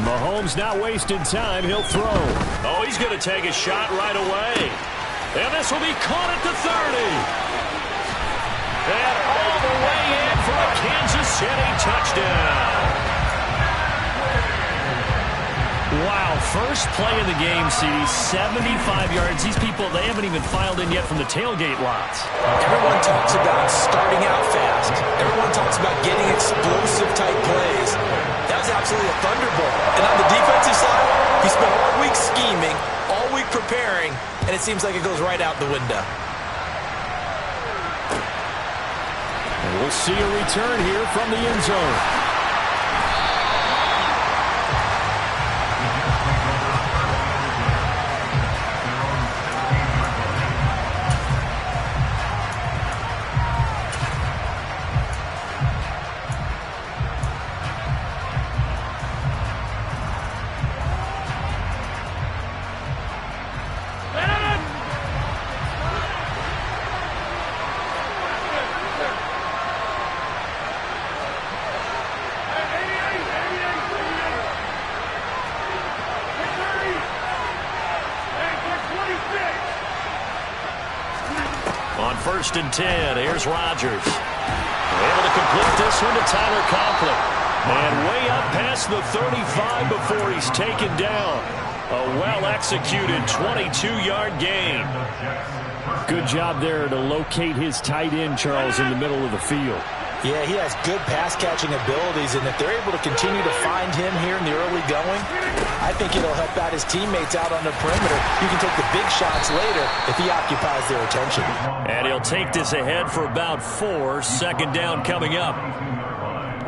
Mahomes not wasting time. He'll throw. Oh, he's going to take a shot right away. And this will be caught at the 30. And all the way in for a Kansas City touchdown. Wow, first play of the game, CD, 75 yards. These people, they haven't even filed in yet from the tailgate lots. Everyone talks about starting out fast. Everyone talks about getting explosive-type plays. That was absolutely a thunderbolt. And on the defensive side, he spent all week scheming, all week preparing, and it seems like it goes right out the window. And we'll see a return here from the end zone. On 1st and 10, here's Rodgers. Able to complete this one to Tyler Conklin. And way up past the 35 before he's taken down. A well-executed 22-yard gain. Good job there to locate his tight end, Charles, in the middle of the field. Yeah, he has good pass-catching abilities, and if they're able to continue to find him here in the early going, I think it'll help out his teammates out on the perimeter. You can take the big shots later if he occupies their attention. And he'll take this ahead for about 4. 2nd down coming up.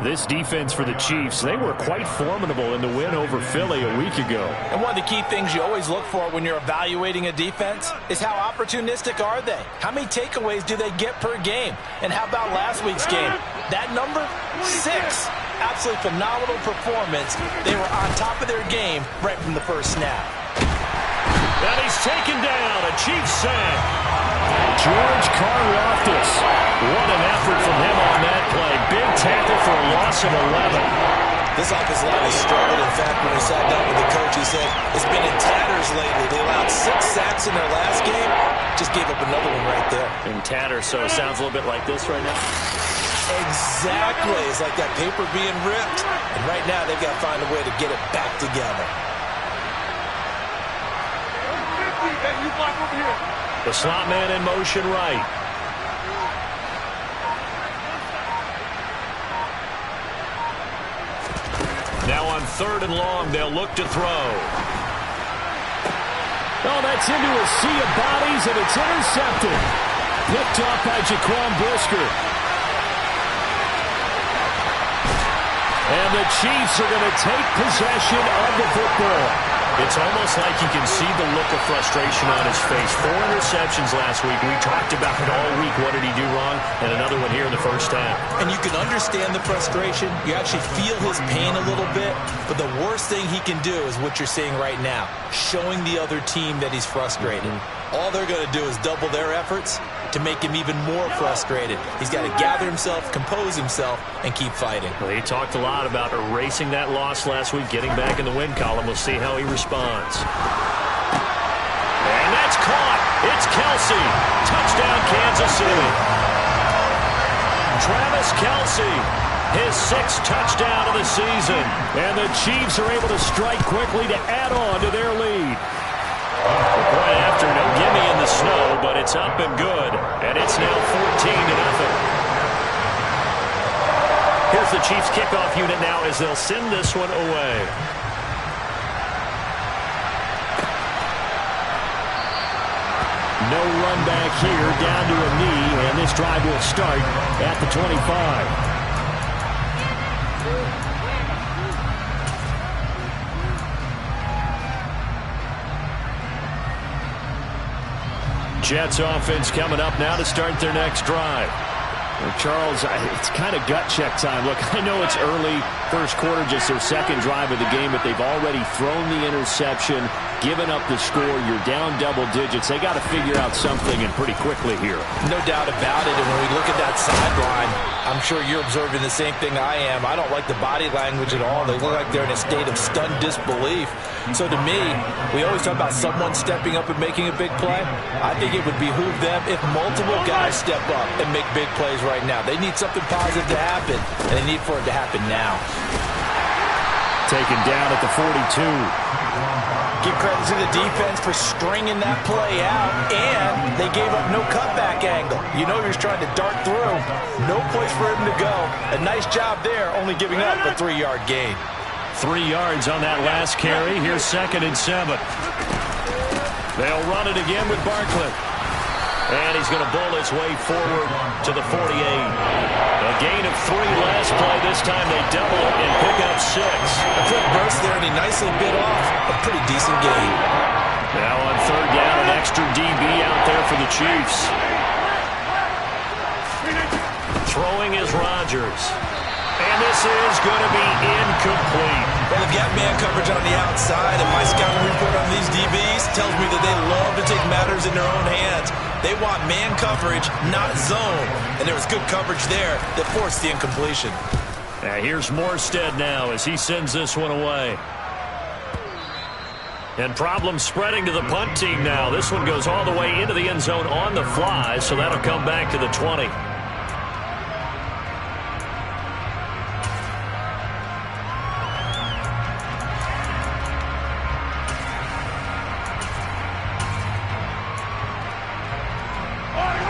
This defense for the Chiefs, they were quite formidable in the win over Philly a week ago. And one of the key things you always look for when you're evaluating a defense is how opportunistic are they? How many takeaways do they get per game? And how about last week's game? That number, 6. Absolutely phenomenal performance. They were on top of their game right from the first snap. And he's taken down, a Chiefs sack. George Karlaftis. What an effort from him on that play. Big tackle for a loss of 11. This offensive line has struggled. In fact, when he sat down with the coach, he said it's been in tatters lately. They allowed 6 sacks in their last game. Just gave up another one right there. In tatters, so it sounds a little bit like this right now. Exactly. It's like that paper being ripped. And right now, they've got to find a way to get it back together. The slot man in motion right. Now on 3rd and long, they'll look to throw. Oh, that's into a sea of bodies, and it's intercepted. Picked off by Jaquan Brisker. And the Chiefs are going to take possession of the football. It's almost like you can see the look of frustration on his face. 4 interceptions last week. We talked about it all week. What did he do wrong? And another one here in the first half. And you can understand the frustration. You actually feel his pain a little bit. But the worst thing he can do is what you're seeing right now, showing the other team that he's frustrated. All they're going to do is double their efforts to make him even more frustrated. He's got to gather himself, compose himself, and keep fighting. Well, he talked a lot about erasing that loss last week, getting back in the win column. We'll see how he responds. And that's caught. It's Kelce. Touchdown, Kansas City. Travis Kelce, his 6th touchdown of the season. And the Chiefs are able to strike quickly to add on to their lead. The point after, no gimme in the snow, but it's up and good. And it's now 14-0. Here's the Chiefs kickoff unit now as they'll send this one away. No run back here, down to a knee, and this drive will start at the 25. Jets offense coming up now to start their next drive. Well, Charles, it's kind of gut check time. Look, I know it's early, first quarter, just their 2nd drive of the game, but they've already thrown the interception. given up the score. You're down double digits. They got to figure out something, and pretty quickly here. No doubt about it. And when we look at that sideline, I'm sure you're observing the same thing I am. I don't like the body language at all. They look like they're in a state of stunned disbelief. So to me, we always talk about someone stepping up and making a big play. I think it would behoove them if multiple guys step up and make big plays right now. They need something positive to happen, and they need for it to happen now. Taken down at the 42. Give credit to the defense for stringing that play out, and they gave up no cutback angle. You know he was trying to dart through. No place for him to go. A nice job there, only giving up a 3-yard gain. 3 yards on that last carry. Here's 2nd and 7. They'll run it again with Barkley. And he's going to bull his way forward to the 48. A gain of 3 last play. This time they double it and pick up 6. A quick burst there, and he nicely bit off a pretty decent gain. Now on 3rd down, an extra DB out there for the Chiefs. Throwing is Rodgers. And this is going to be incomplete. Well, they've got man coverage on the outside, and my scouting report on these DBs tells me that they love to take matters in their own hands. They want man coverage, not zone. And there was good coverage there that forced the incompletion. Here's Morstead now as he sends this one away. And problems spreading to the punt team now. This one goes all the way into the end zone on the fly, so that'll come back to the 20.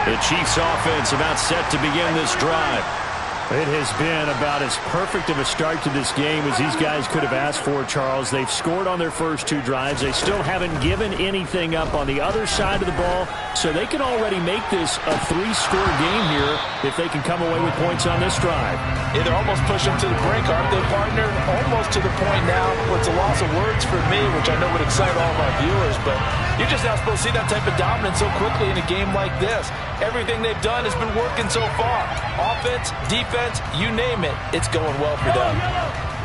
The Chiefs offense about set to begin this drive. It has been about as perfect of a start to this game as these guys could have asked for, Charles. They've scored on their first 2 drives. They still haven't given anything up on the other side of the ball, so they can already make this a 3-score game here if they can come away with points on this drive. Yeah, they're almost pushing to the brink, aren't they, partner? Almost to the point now where it's a loss of words for me, which I know would excite all of our viewers, but you're just not supposed to see that type of dominance so quickly in a game like this. Everything they've done has been working so far. Offense, defense, you name it, it's going well for them.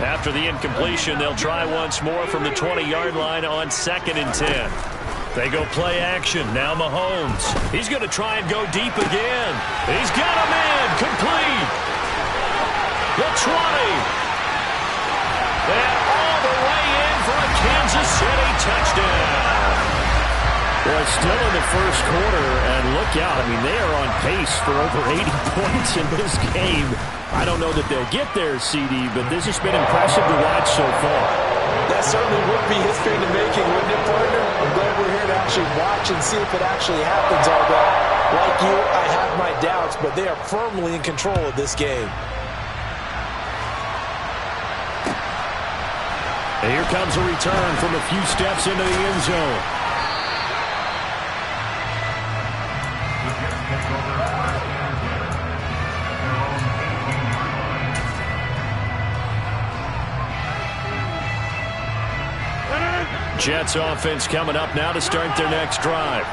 After the incompletion, they'll try once more from the 20-yard line on 2nd and 10. They go play action. Now Mahomes. He's going to try and go deep again. He's got a man. Complete. The 20. And all the way in for a Kansas City touchdown. Well, still in the first quarter, and look out. I mean, they are on pace for over 80 points in this game. I don't know that they'll get there, CD, but this has been impressive to watch so far. That certainly would be history in the making, wouldn't it, partner? I'm glad we're here to actually watch and see if it actually happens, although, like you, I have my doubts, but they are firmly in control of this game. And here comes a return from a few steps into the end zone. Jets offense coming up now to start their next drive.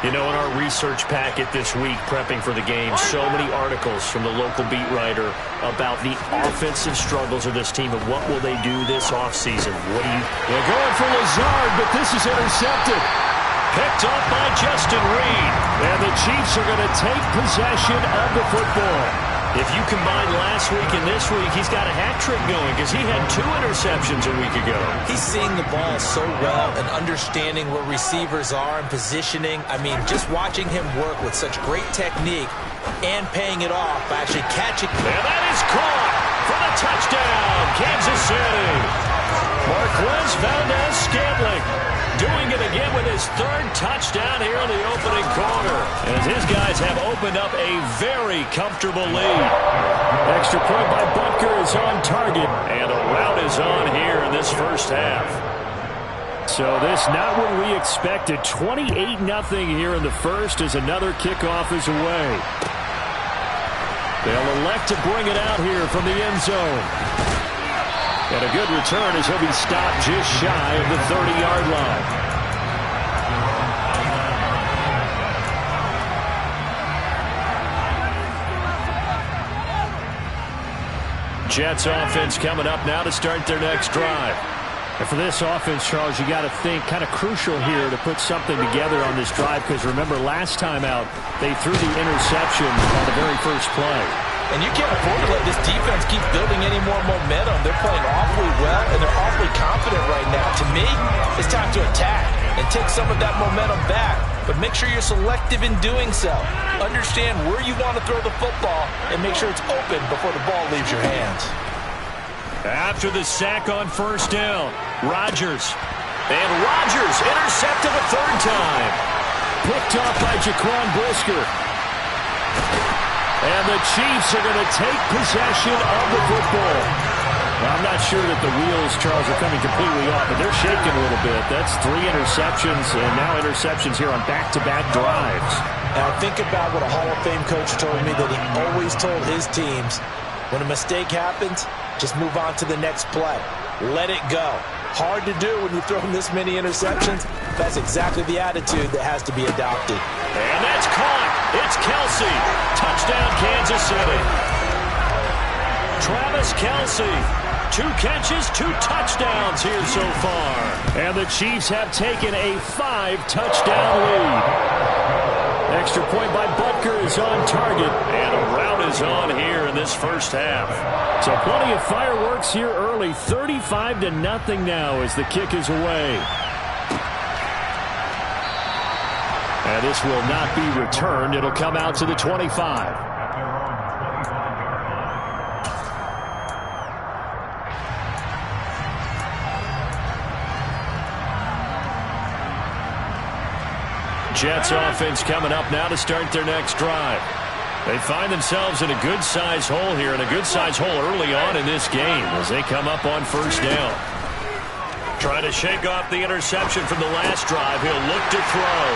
You know, in our research packet this week, prepping for the game, so many articles from the local beat writer about the offensive struggles of this team and what will they do this offseason. They're going for Lazard, but this is intercepted. Picked up by Justin Reed. And the Chiefs are going to take possession of the football. If you combine last week and this week, he's got a hat trick going because he had 2 interceptions a week ago. He's seeing the ball so well and understanding where receivers are and positioning. I mean, just watching him work with such great technique and paying it off by actually catching. And that is caught for the touchdown, Kansas City. Marquez Valdez-Scantling doing it again with his 3rd touchdown here in the opening quarter. As his guys have opened up a very comfortable lead. Extra point by Butker is on target. And a rout is on here in this first half. So this not what we expected. 28-0 here in the first as another kickoff is away. They'll elect to bring it out here from the end zone. And a good return as he'll be stopped just shy of the 30-yard line. Jets offense coming up now to start their next drive. And for this offense, Charles, you got to think kind of crucial here to put something together on this drive, because remember last time out they threw the interception on the very first play. And you can't afford to let this defense keep building any more momentum. They're playing awfully well, and they're awfully confident right now. To me, it's time to attack and take some of that momentum back. But make sure you're selective in doing so. Understand where you want to throw the football and make sure it's open before the ball leaves your hands. After the sack on first down, Rodgers. And Rodgers intercepted a third time. Picked off by Jaquan Brisker. And the Chiefs are going to take possession of the football. Now, I'm not sure that the wheels, Charles, are coming completely off, but they're shaking a little bit. That's 3 interceptions, and now interceptions here on back-to-back drives. Now, think about what a Hall of Fame coach told me that he always told his teams, when a mistake happens, just move on to the next play. Let it go. Hard to do when you throw this many interceptions. That's exactly the attitude that has to be adopted. And that's caught. It's Kelsey. Touchdown, Kansas City. Travis Kelsey. 2 catches, 2 touchdowns here so far. And the Chiefs have taken a 5-touchdown lead. Extra point by Butker is on target. And a rout is on here in this first half. So plenty of fireworks here early. 35-0 now as the kick is away. And this will not be returned. It'll come out to the 25. Jets offense coming up now to start their next drive. They find themselves in a good-sized hole here, and a good-sized hole early on in this game as they come up on first down. Trying to shake off the interception from the last drive. He'll look to throw.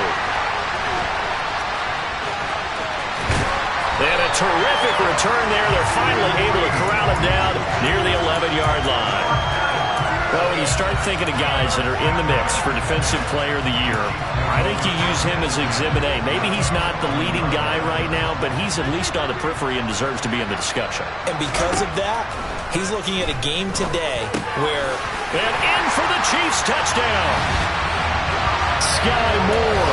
And a terrific return there. They're finally able to corral him down near the 11-yard line. Well, when you start thinking of guys that are in the mix for Defensive Player of the Year, I think you use him as Exhibit A. Maybe he's not the leading guy right now, but he's at least on the periphery and deserves to be in the discussion. And because of that, he's looking at a game today where... And in for the Chiefs touchdown. Sky Moore,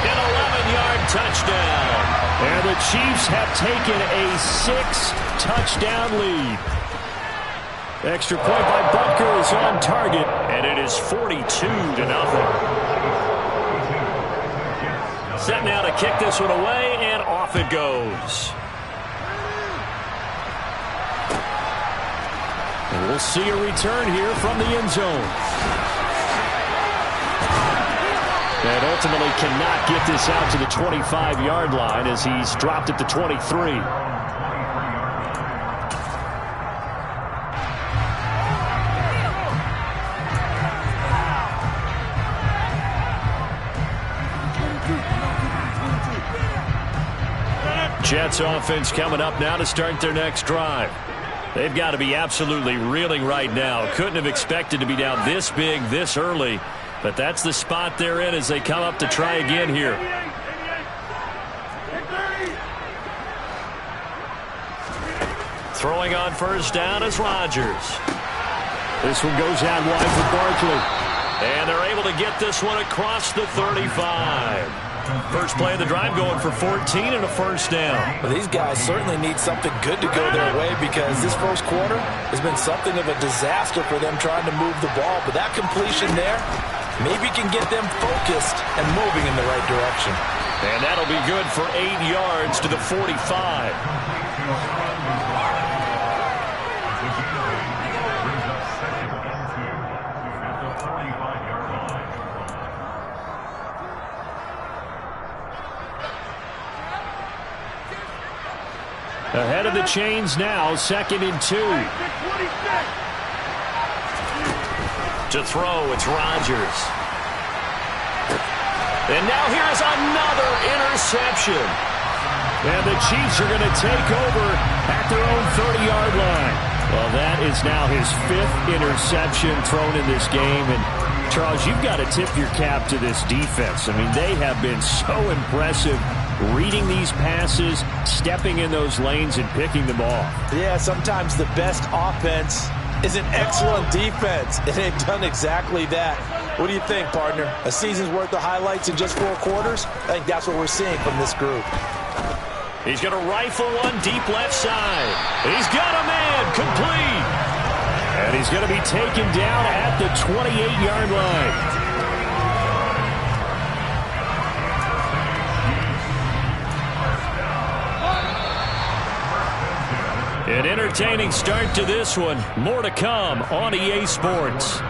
an 11-yard touchdown. And the Chiefs have taken a 6-touchdown lead. Extra point by Butker is on target, and it is 42-0. Set now to kick this one away, and off it goes. And we'll see a return here from the end zone. And ultimately cannot get this out to the 25-yard line as he's dropped at the 23. Jets offense coming up now to start their next drive. They've got to be absolutely reeling right now. Couldn't have expected to be down this big this early, but that's the spot they're in as they come up to try again here. Throwing on first down is Rodgers. This one goes out wide for Barkley. And they're able to get this one across the 35. First play of the drive going for 14 and a first down. Well, these guys certainly need something good to go their way because this first quarter has been something of a disaster for them trying to move the ball. But that completion there maybe can get them focused and moving in the right direction. And that'll be good for 8 yards to the 45. Ahead of the chains now, 2nd and 2. To throw, it's Rodgers. And now here's another interception. And the Chiefs are going to take over at their own 30-yard line. Well, that is now his 5th interception thrown in this game. And, Charles, you've got to tip your cap to this defense. I mean, they have been so impressive reading these passes, stepping in those lanes, and picking them off. Yeah, sometimes the best offense is an excellent defense, and they've done exactly that. What do you think, partner? A season's worth of highlights in just 4 quarters? I think that's what we're seeing from this group. He's going to rifle one deep left side. He's got a man complete. And he's going to be taken down at the 28-yard line. An entertaining start to this one. More to come on EA Sports.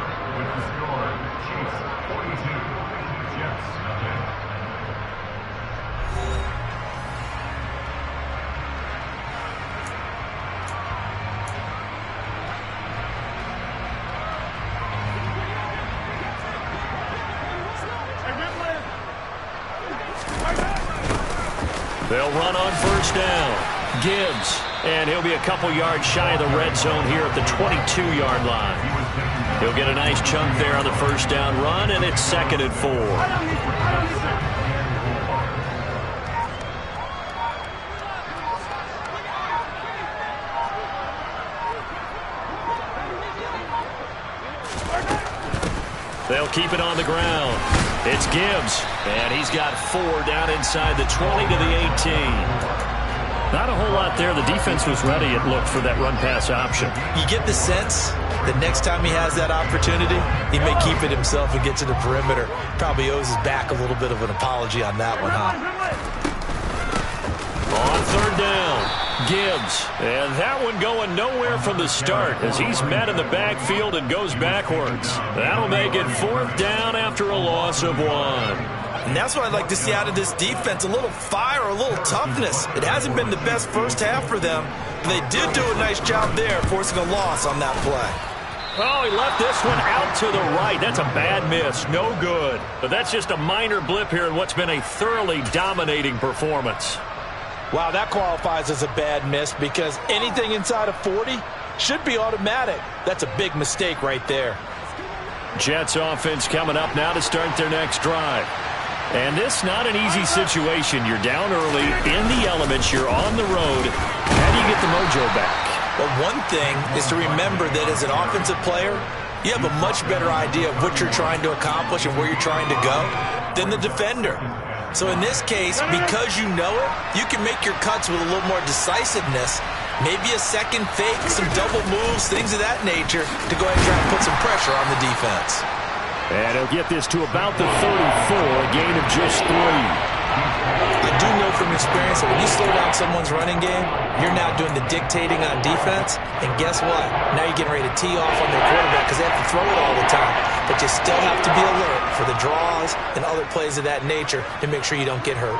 They'll run on first down. Gibbs. And he'll be a couple yards shy of the red zone here at the 22-yard line. He'll get a nice chunk there on the first down run, and it's 2nd and 4. They'll keep it on the ground. It's Gibbs, and he's got 4 down inside the 20 to the 18. Not a whole lot there. The defense was ready, it looked, for that run-pass option. You get the sense that next time he has that opportunity, he may keep it himself and get to the perimeter. Probably owes his back a little bit of an apology on that one, huh? On third down, Gibbs. And that one going nowhere from the start as he's met in the backfield and goes backwards. That'll make it 4th down after a loss of 1. And that's what I'd like to see out of this defense, a little fire, a little toughness. It hasn't been the best first half for them, but they did do a nice job there, forcing a loss on that play. Oh, he left this one out to the right. That's a bad miss. No good. But that's just a minor blip here in what's been a thoroughly dominating performance. Wow, that qualifies as a bad miss because anything inside of 40 should be automatic. That's a big mistake right there. Jets offense coming up now to start their next drive. And this not an easy situation. You're down early, in the elements, you're on the road. How do you get the mojo back? Well, one thing is to remember that as an offensive player, you have a much better idea of what you're trying to accomplish and where you're trying to go than the defender. So in this case, because you know it, you can make your cuts with a little more decisiveness, maybe a second fake, some double moves, things of that nature, to go ahead and try and put some pressure on the defense. And he'll get this to about the 34, a gain of just 3. I do know from experience that when you slow down someone's running game, you're now doing the dictating on defense. And guess what? Now you're getting ready to tee off on their quarterback because they have to throw it all the time. But you still have to be alert for the draws and other plays of that nature to make sure you don't get hurt.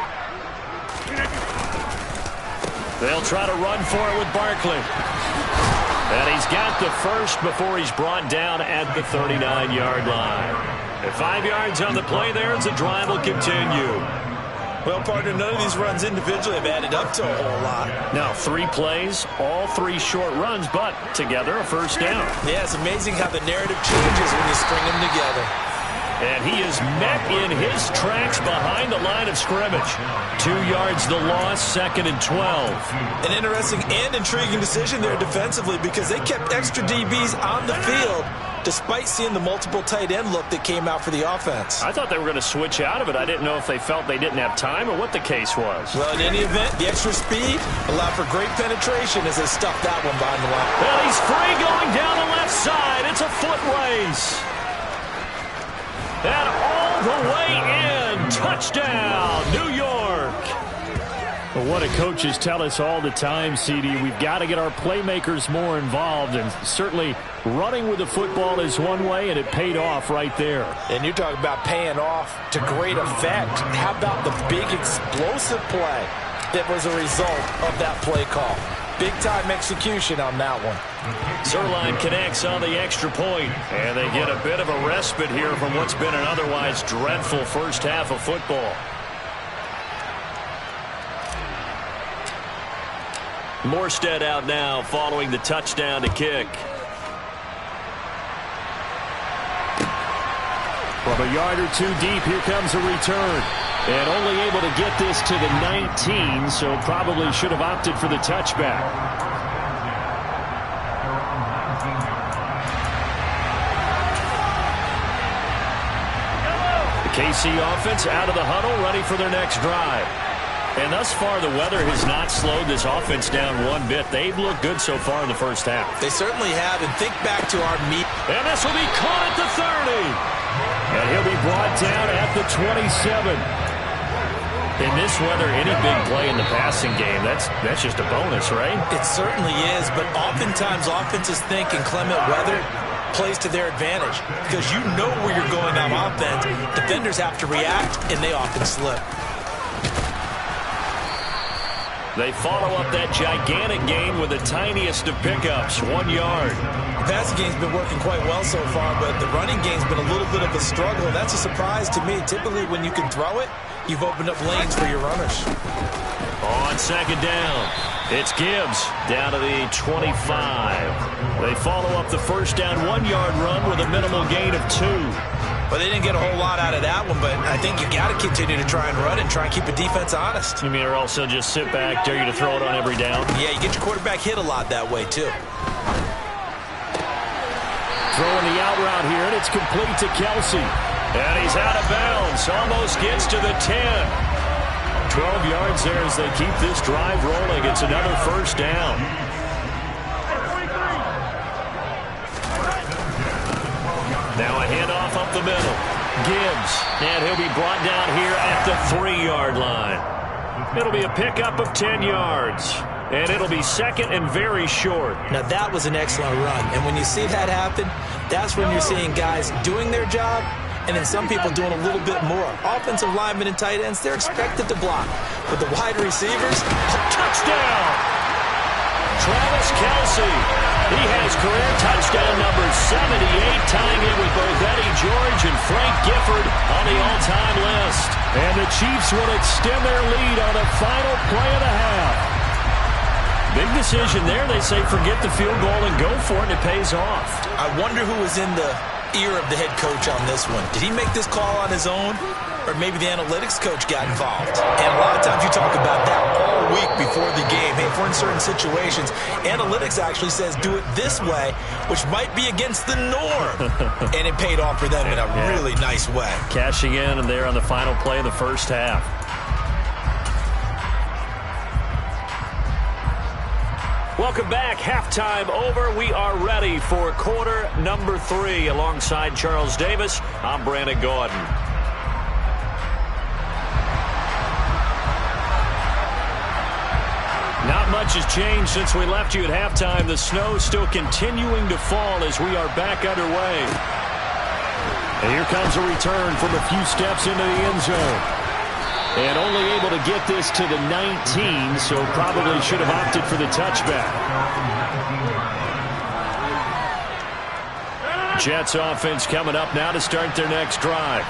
They'll try to run for it with Barkley. And he's got the first before he's brought down at the 39-yard line. At 5 yards on the play there, as the drive will continue. Well, partner, none of these runs individually have added up to a whole lot. Now, 3 plays, all 3 short runs, but together a first down. Yeah, it's amazing how the narrative changes when you string them together. And he is met in his tracks behind the line of scrimmage. 2 yards the loss, 2nd and 12. An interesting and intriguing decision there defensively because they kept extra DBs on the field despite seeing the multiple tight end look that came out for the offense. I thought they were going to switch out of it. I didn't know if they felt they didn't have time or what the case was. Well, in any event, the extra speed allowed for great penetration as they stuffed that one behind the line. Well, he's free going down the left side. It's a foot race. And all the way in. Touchdown, New York. Well, what do coaches tell us all the time, CD? We've got to get our playmakers more involved, and certainly running with the football is one way, and it paid off right there. And you're talking about paying off to great effect. How about the big explosive play that was a result of that play call? Big-time execution on that one. Zerline connects on the extra point, and they get a bit of a respite here from what's been an otherwise dreadful first half of football. Morstead out now following the touchdown to kick. From a yard or 2 deep, here comes a return. And only able to get this to the 19, so probably should have opted for the touchback. KC offense out of the huddle, ready for their next drive. And thus far, the weather has not slowed this offense down one bit. They've looked good so far in the first half. They certainly have. And think back to our meet. And this will be caught at the 30. And he'll be brought down at the 27. In this weather, any big play in the passing game, that's just a bonus, right? It certainly is. But oftentimes, offenses think inclement weather plays to their advantage because you know where you're going on offense. Defenders have to react, and they often slip. They follow up that gigantic gain with the tiniest of pickups, 1 yard. The passing game's been working quite well so far, but the running game's been a little bit of a struggle. That's a surprise to me. Typically, when you can throw it, you've opened up lanes for your runners. On second down, it's Gibbs down to the 25. They follow up the first down 1 yard run with a minimal gain of 2. Well, they didn't get a whole lot out of that one, but I think you got to continue to try and run and try and keep the defense honest. You mean, or also just sit back, dare you to throw it on every down? Yeah, you get your quarterback hit a lot that way, too. Throwing the out route here, and it's complete to Kelsey. And he's out of bounds, almost gets to the 10. 12 yards there as they keep this drive rolling. It's another first down. Now a handoff up the middle. Gibbs, and he'll be brought down here at the 3-yard line. It'll be a pickup of 10 yards, and it'll be second and very short. Now that was an excellent run, and when you see that happen, that's when you're seeing guys doing their job, and then some people doing a little bit more. Offensive linemen and tight ends, they're expected to block. But the wide receivers, touchdown! Travis Kelsey. He has career touchdown number 78, tying it with both Eddie George and Frank Gifford on the all-time list. And the Chiefs will extend their lead on the final play of the half. Big decision there. They say forget the field goal and go for it, and it pays off. I wonder who was in the ear of the head coach on this one. Did he make this call on his own? Or maybe the analytics coach got involved. And a lot of times you talk about that all week before the game. Hey, for in certain situations, analytics actually says do it this way, which might be against the norm. And it paid off for them in a really nice way. Cashing in and there on the final play of the first half. Welcome back. Halftime over. We are ready for quarter number 3. Alongside Charles Davis, I'm Brandon Gordon. Not much has changed since we left you at halftime. The snow still continuing to fall as we are back underway. And here comes a return from a few steps into the end zone. And only able to get this to the 19, so probably should have opted for the touchback. Jets offense coming up now to start their next drive.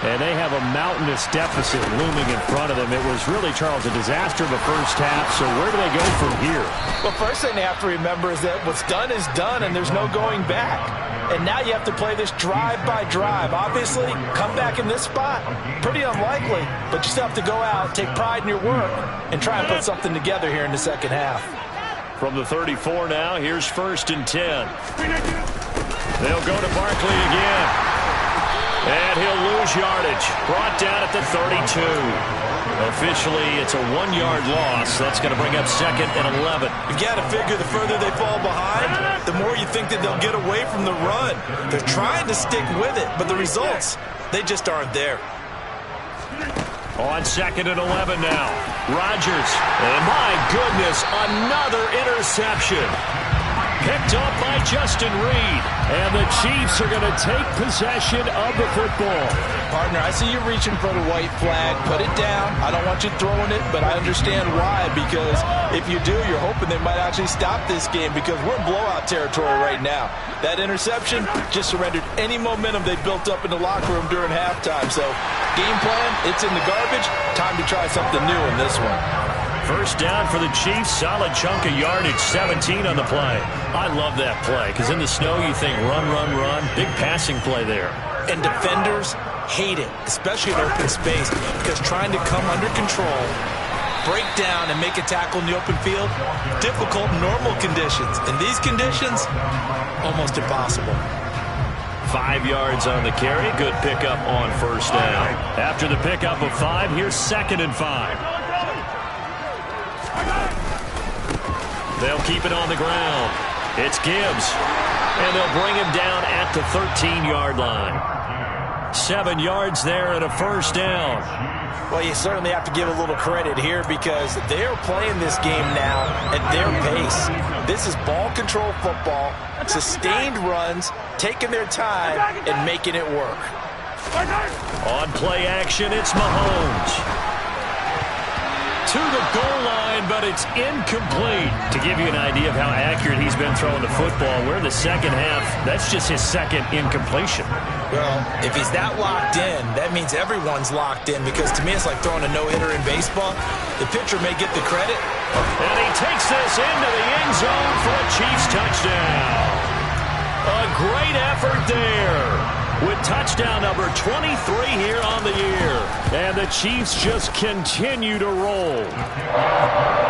And they have a mountainous deficit looming in front of them. It was really, Charles, a disaster of a first half. So where do they go from here? Well, first thing they have to remember is that what's done is done, and there's no going back. And now you have to play this drive by drive. Obviously, come back in this spot, pretty unlikely. But you still have to go out, take pride in your work, and try and put something together here in the second half. From the 34 now, here's 1st and 10. They'll go to Barkley again. And he'll lose yardage. Brought down at the 32. Officially, it's a 1-yard loss. That's going to bring up 2nd and 11. You've got to figure the further they fall behind, the more you think that they'll get away from the run. They're trying to stick with it, but the results, they just aren't there. On 2nd and 11 now. Rodgers. And my goodness, another interception. Picked up by Justin Reed. And the Chiefs are going to take possession of the football. Partner, I see you reaching for the white flag. Put it down. I don't want you throwing it, but I understand why. Because if you do, you're hoping they might actually stop this game because we're in blowout territory right now. That interception just surrendered any momentum they built up in the locker room during halftime. So, game plan, it's in the garbage. Time to try something new in this one. First down for the Chiefs. Solid chunk of yardage. 17 on the play. I love that play because in the snow you think run, run, run. Big passing play there. And defenders hate it, especially in open space, because trying to come under control, break down, and make a tackle in the open field, difficult in normal conditions. In these conditions, almost impossible. 5 yards on the carry. Good pickup on first down. After the pickup of 5, here's 2nd and 5. They'll keep it on the ground. It's Gibbs. And they'll bring him down at the 13-yard line. 7 yards there and a first down. Well, you certainly have to give a little credit here because they're playing this game now at their pace. This is ball control football, sustained runs, taking their time, and making it work. On play action, it's Mahomes. To the goal line, but it's incomplete. To give you an idea of how accurate he's been throwing the football, we're in the second half. That's just his second incompletion. Well, if he's that locked in, that means everyone's locked in because to me it's like throwing a no-hitter in baseball. The pitcher may get the credit. And he takes this into the end zone for a Chiefs touchdown. A great effort there. With touchdown number 23 here on the year. And the Chiefs just continue to roll.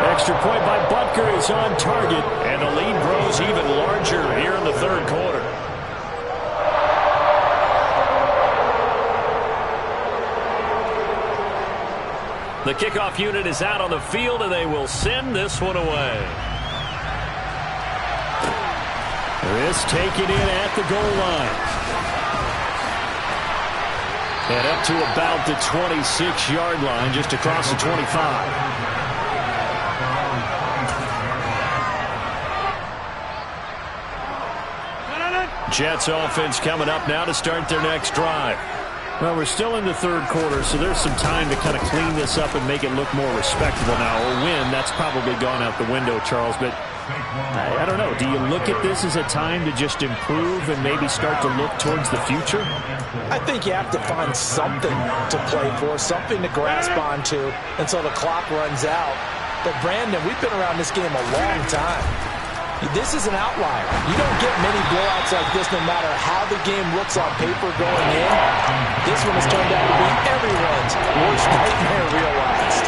Extra point by Butker is on target. And the lead grows even larger here in the third quarter. The kickoff unit is out on the field, and they will send this one away. This taken in at the goal line. And up to about the 26-yard line, just across the 25. Jets offense coming up now to start their next drive. Well, we're still in the third quarter, so there's some time to kind of clean this up and make it look more respectable now. Or win, that's probably gone out the window, Charles. But I don't know. Do you look at this as a time to just improve and maybe start to look towards the future? I think you have to find something to play for, something to grasp onto until the clock runs out. But, Brandon, we've been around this game a long time. This is an outlier. You don't get many blowouts like this no matter how the game looks on paper going in. This one has turned out to be everyone's worst nightmare realized.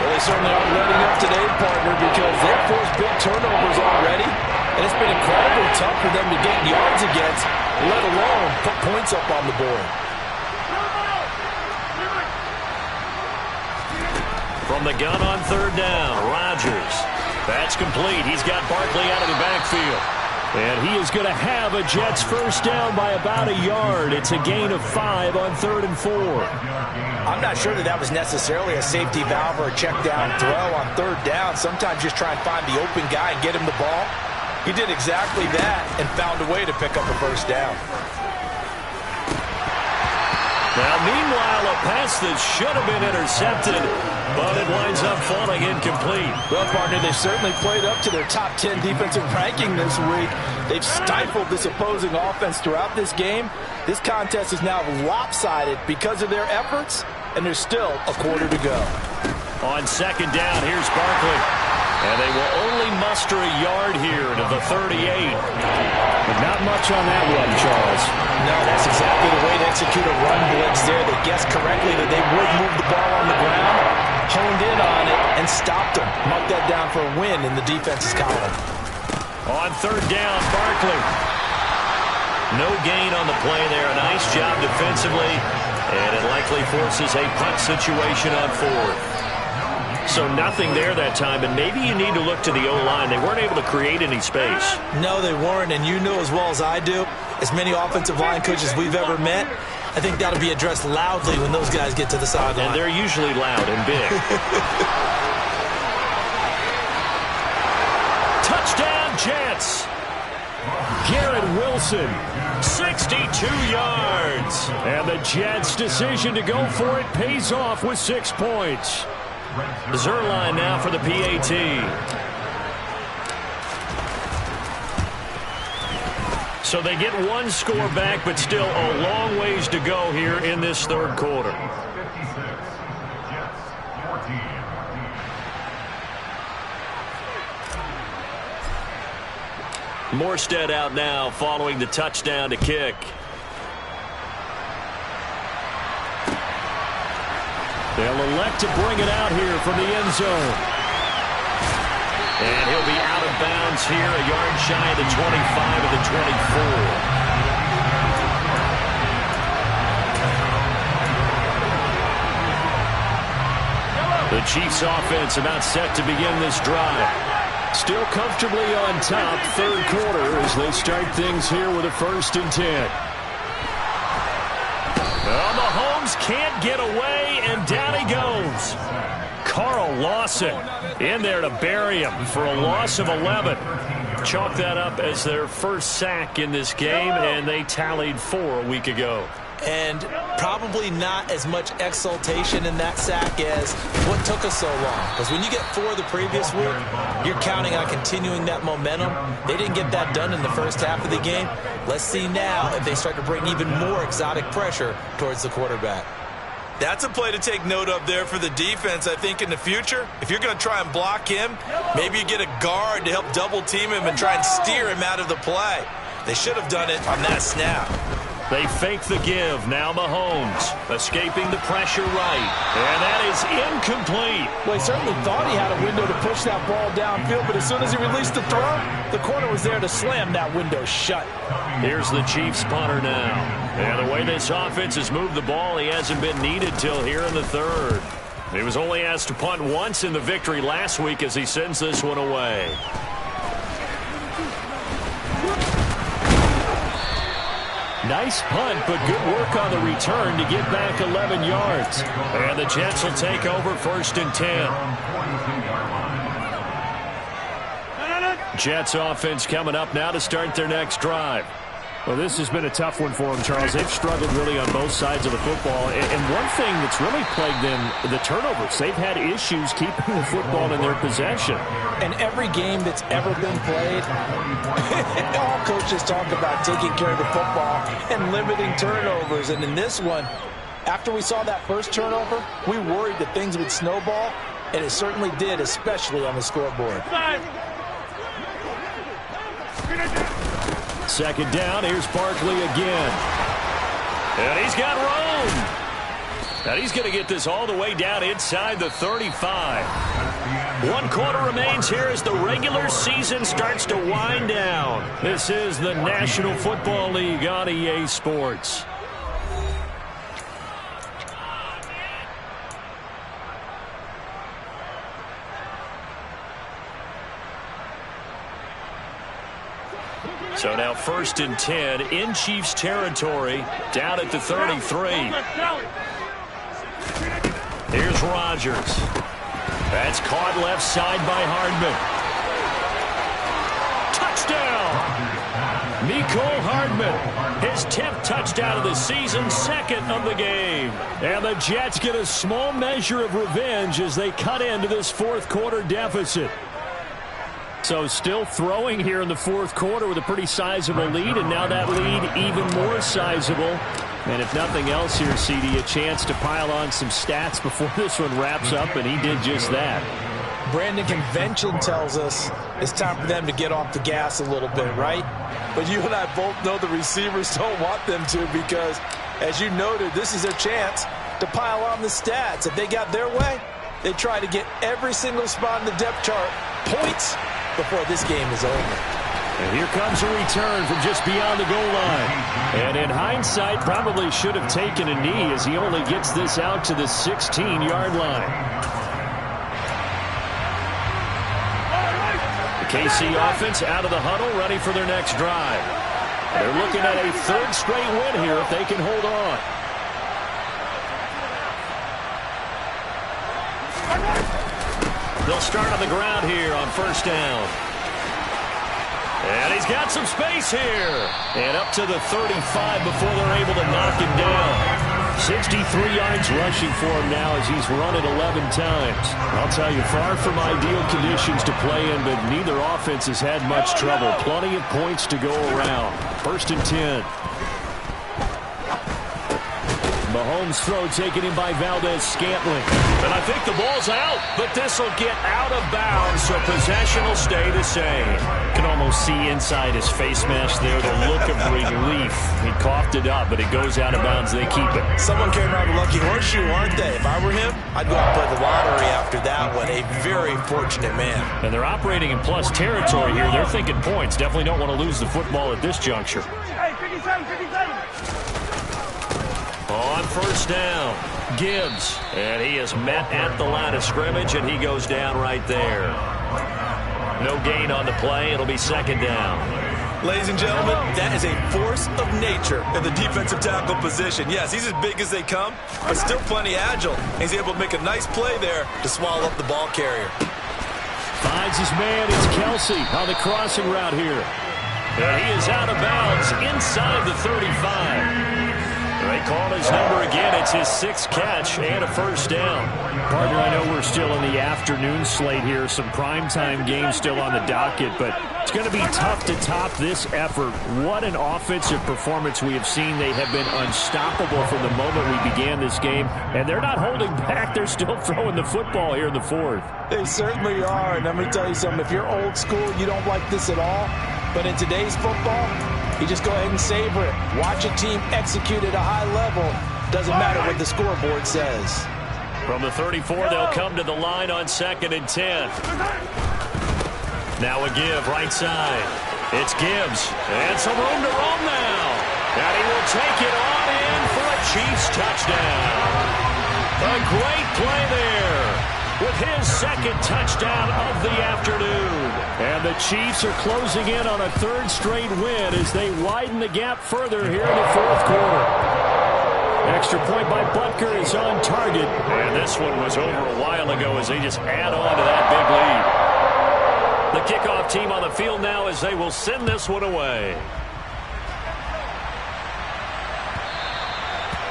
Well, they certainly aren't letting up today, partner, because they've forced big turnovers already, and it's been incredibly tough for them to get yards against, let alone put points up on the board. From the gun on third down, Rodgers. That's complete. He's got Barkley out of the backfield. And he is going to have a Jets first down by about a yard. It's a gain of 5 on 3rd and 4. I'm not sure that was necessarily a safety valve or a check down throw on third down. Sometimes just try and find the open guy and get him the ball. He did exactly that and found a way to pick up a first down. Now, meanwhile, a pass that should have been intercepted, but it winds up falling incomplete. Well, partner, they've certainly played up to their top 10 defensive ranking this week. They've stifled this opposing offense throughout this game. This contest is now lopsided because of their efforts, and there's still a quarter to go. On second down, here's Barkley. And they will only muster a yard here to the 38. But not much on that one, Charles. No, that's exactly the way to execute a run blitz there. They guessed correctly that they would move the ball on the ground, honed in on it, and stopped them. Mark that down for a win in the defense's column. On third down, Barkley. No gain on the play there. A nice job defensively, and it likely forces a punt situation on fourth. So nothing there that time, and maybe you need to look to the O-line. They weren't able to create any space. No, they weren't, and you know as well as I do, as many offensive line coaches we've ever met, I think that'll be addressed loudly when those guys get to the sideline. And they're usually loud and big. Touchdown, Jets! Garrett Wilson, 62 yards. And the Jets' decision to go for it pays off with 6 points. Zerline now for the PAT. So they get one score back, but still a long ways to go here in this third quarter. Morstead out now following the touchdown to kick. They'll elect to bring it out here from the end zone. And he'll be out of bounds here, a yard shy of the 25 of the 24. The Chiefs offense about set to begin this drive. Still comfortably on top, third quarter, as they start things here with a 1st and 10. Well, Mahomes can't get away, and down he goes. Carl Lawson in there to bury him for a loss of 11. Chalk that up as their first sack in this game, and they tallied 4 a week ago. And probably not as much exultation in that sack as what took us so long. Because when you get 4 the previous week, you're counting on continuing that momentum. They didn't get that done in the first half of the game. Let's see now if they start to bring even more exotic pressure towards the quarterback. That's a play to take note of there for the defense, I think, in the future. If you're going to try and block him, maybe you get a guard to help double team him and try and steer him out of the play. They should have done it on that snap. They fake the give. Now Mahomes escaping the pressure right. And that is incomplete. Well, he certainly thought he had a window to push that ball downfield, but as soon as he released the throw, the corner was there to slam that window shut. Here's the Chiefs punter now. And the way this offense has moved the ball, he hasn't been needed till here in the third. He was only asked to punt once in the victory last week as he sends this one away. Nice punt, but good work on the return to get back 11 yards. And the Jets will take over 1st and 10. Jets offense coming up now to start their next drive. Well, this has been a tough one for them, Charles. They've struggled really on both sides of the football. And one thing that's really plagued them, the turnovers. They've had issues keeping the football in their possession. And every game that's ever been played, all coaches talk about taking care of the football and limiting turnovers. And in this one, after we saw that first turnover, we worried that things would snowball, and it certainly did, especially on the scoreboard. Second down, here's Barkley again. And he's got room. And he's going to get this all the way down inside the 35. 1 quarter remains here as the regular season starts to wind down. This is the National Football League on EA Sports. So now 1st and 10 in Chiefs territory, down at the 33. Here's Rodgers. That's caught left side by Hardman. Touchdown! Mecole Hardman, his 10th touchdown of the season, 2nd of the game. And the Jets get a small measure of revenge as they cut into this 4th quarter deficit. So still throwing here in the 4th quarter with a pretty sizable lead, and now that lead even more sizable. And if nothing else here, CD, a chance to pile on some stats before this one wraps up, and he did just that. Brandon, convention tells us it's time for them to get off the gas a little bit, right? But you and I both know the receivers don't want them to because, as you noted, this is their chance to pile on the stats. If they got their way, they try to get every single spot in the depth chart points before this game is over. And here comes a return from just beyond the goal line. And in hindsight, probably should have taken a knee as he only gets this out to the 16-yard line. The KC offense out of the huddle, ready for their next drive. They're looking at a 3rd straight win here if they can hold on. They'll start on the ground here on 1st down. And he's got some space here. And up to the 35 before they're able to knock him down. 63 yards rushing for him now as he's run it 11 times. I'll tell you, far from ideal conditions to play in, but neither offense has had much trouble. Plenty of points to go around. 1st and 10. Mahomes' throw taken in by Valdez-Scantling. And I think the ball's out, but this will get out of bounds, so possession will stay the same. Can almost see inside his face mask there the look of relief. He coughed it up, but it goes out of bounds. They keep it. Someone came out with a lucky horseshoe, aren't they? If I were him, I'd go out and play the lottery after that one. A very fortunate man. And they're operating in plus territory here. They're thinking points. Definitely don't want to lose the football at this juncture. Hey, 57, 57. On 1st down. Gibbs, and he is met at the line of scrimmage, and he goes down right there. No gain on the play. It'll be second down. Ladies and gentlemen, that is a force of nature in the defensive tackle position. Yes, he's as big as they come, but still plenty agile. He's able to make a nice play there to swallow up the ball carrier. Finds his man. It's Kelsey on the crossing route here. And he is out of bounds inside the 35. They call his number again. It's his 6th catch and a first down. Partner, I know we're still in the afternoon slate here. Some primetime games still on the docket, but it's going to be tough to top this effort. What an offensive performance we have seen. They have been unstoppable from the moment we began this game, and they're not holding back. They're still throwing the football here in the 4th. They certainly are, and let me tell you something. If you're old school, you don't like this at all. But in today's football, you just go ahead and savor it. Watch a team execute at a high level. Doesn't matter what the scoreboard says. From the 34, they'll come to the line on 2nd and 10. Now a give right side. It's Gibbs. And some room to roam now. And he will take it on in for a Chiefs touchdown. A great play there with his 2nd touchdown of the afternoon. And the Chiefs are closing in on a 3rd straight win as they widen the gap further here in the 4th quarter. Extra point by Butker is on target. And this one was over a while ago as they just add on to that big lead. The kickoff team on the field now as they will send this one away.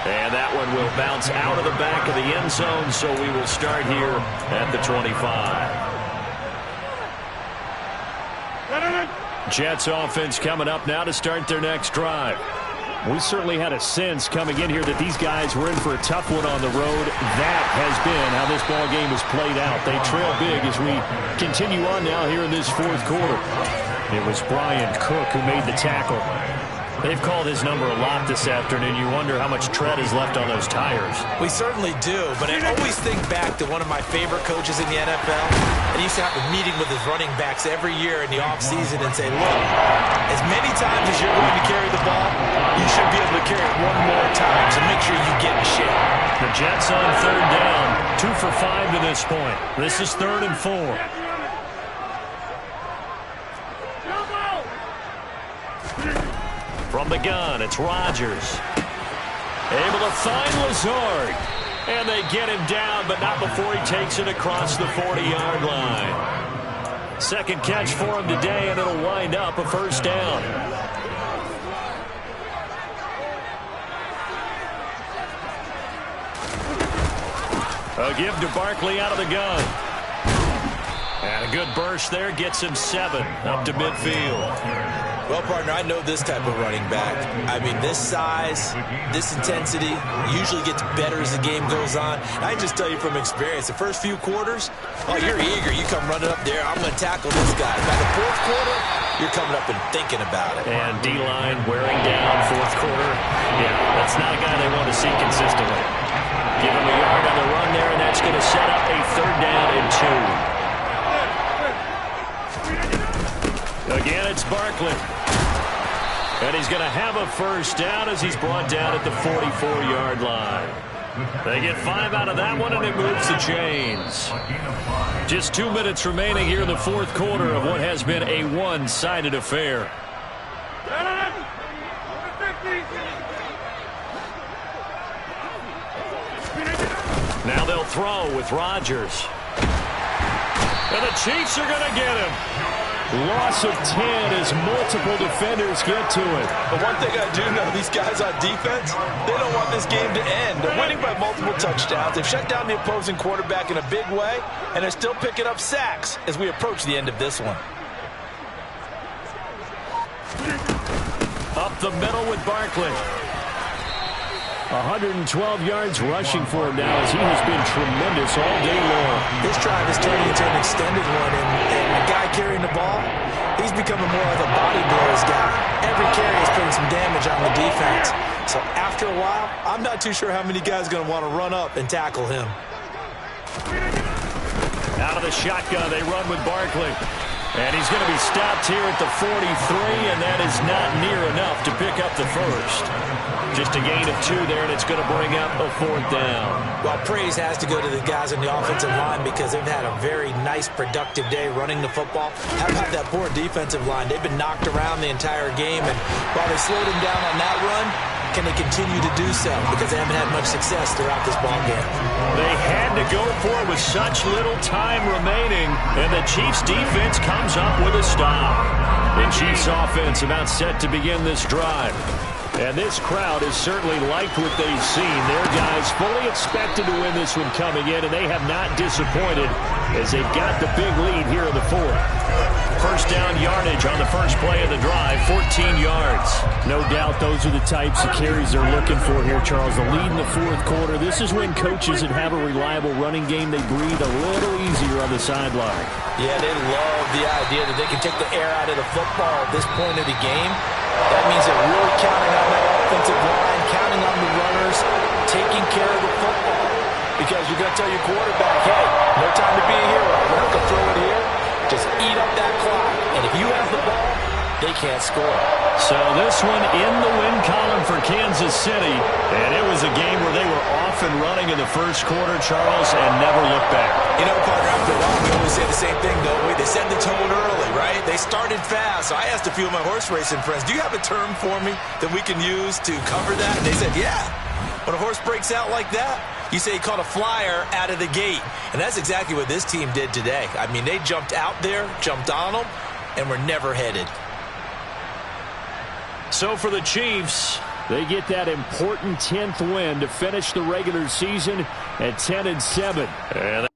And that one will bounce out of the back of the end zone, so we will start here at the 25. Jets offense coming up now to start their next drive. We certainly had a sense coming in here that these guys were in for a tough one on the road. That has been how this ball game has played out. They trail big as we continue on now here in this 4th quarter. It was Brian Cook who made the tackle. They've called his number a lot this afternoon. You wonder how much tread is left on those tires. We certainly do, but I always think back to one of my favorite coaches in the NFL. And he used to have a meeting with his running backs every year in the offseason and say, look, as many times as you're going to carry the ball, you should be able to carry it one more time, so make sure you get in shape. The Jets on 3rd down, 2 for 5 to this point. This is 3rd and 4. From the gun, it's Rodgers. Able to find Lazard. And they get him down, but not before he takes it across the 40-yard line. 2nd catch for him today, and it'll wind up a first down. A give to Barkley out of the gun. And a good burst there gets him 7 up to midfield. Well, partner, I know this type of running back. I mean, this size, this intensity usually gets better as the game goes on. I just tell you from experience, the first few quarters, oh, you're eager. You come running up there, I'm going to tackle this guy. By the 4th quarter, you're coming up and thinking about it. And D-line wearing down 4th quarter. Yeah, that's not a guy they want to see consistently. Give him a yard on the run there, and that's going to set up a 3rd down and 2. Again, it's Barkley. And he's going to have a first down as he's brought down at the 44-yard line. They get 5 out of that one, and it moves the chains. Just 2 minutes remaining here in the 4th quarter of what has been a one-sided affair. Now they'll throw with Rodgers. And the Chiefs are going to get him. Loss of 10 as multiple defenders get to it. But one thing I do know, these guys on defense, they don't want this game to end. They're winning by multiple touchdowns. They've shut down the opposing quarterback in a big way, and they're still picking up sacks as we approach the end of this one. Up the middle with Barkley. 112 yards rushing for him now as he has been tremendous all day long. This drive is turning into an extended one, and the guy carrying the ball, he's becoming more of a body blows guy. Every carry is putting some damage on the defense. So after a while, I'm not too sure how many guys are going to want to run up and tackle him. Out of the shotgun, they run with Barkley. And he's going to be stopped here at the 43, and that is not near enough to pick up the first. Just a gain of 2 there, and it's going to bring up a 4th down. Well, praise has to go to the guys on the offensive line because they've had a very nice, productive day running the football. How about that poor defensive line? They've been knocked around the entire game, and while they slowed him down on that run, can they continue to do so? Because they haven't had much success throughout this ball game. They had to go for it with such little time remaining, and the Chiefs' defense comes up with a stop. The Chiefs' offense about set to begin this drive. And this crowd has certainly liked what they've seen. Their guys fully expected to win this one coming in, and they have not disappointed as they've got the big lead here in the 4th. First down yardage on the first play of the drive, 14 yards. No doubt those are the types of carries they're looking for here, Charles. The lead in the 4th quarter. This is when coaches that have a reliable running game, they breathe a little easier on the sideline. Yeah, they love the idea that they can take the air out of the football at this point of the game. That means they're really counting on that offensive line, counting on the runners, taking care of the football. Because you're going to tell your quarterback, hey, no time to be a hero. We're not going to throw it here. Just eat up that clock. And if you have the ball, they can't score. So this one in the win column for Kansas City. And it was a game where they were off and running in the first quarter, Charles, and never looked back. You know, partner, after a while, we always say the same thing, don't we? They set the tone early, right? They started fast. So I asked a few of my horse racing friends, do you have a term for me that we can use to cover that? And they said, yeah. When a horse breaks out like that, you say he caught a flyer out of the gate. And that's exactly what this team did today. I mean, they jumped out there, jumped on them, and were never headed. So for the Chiefs, they get that important 10th win to finish the regular season at 10-7. And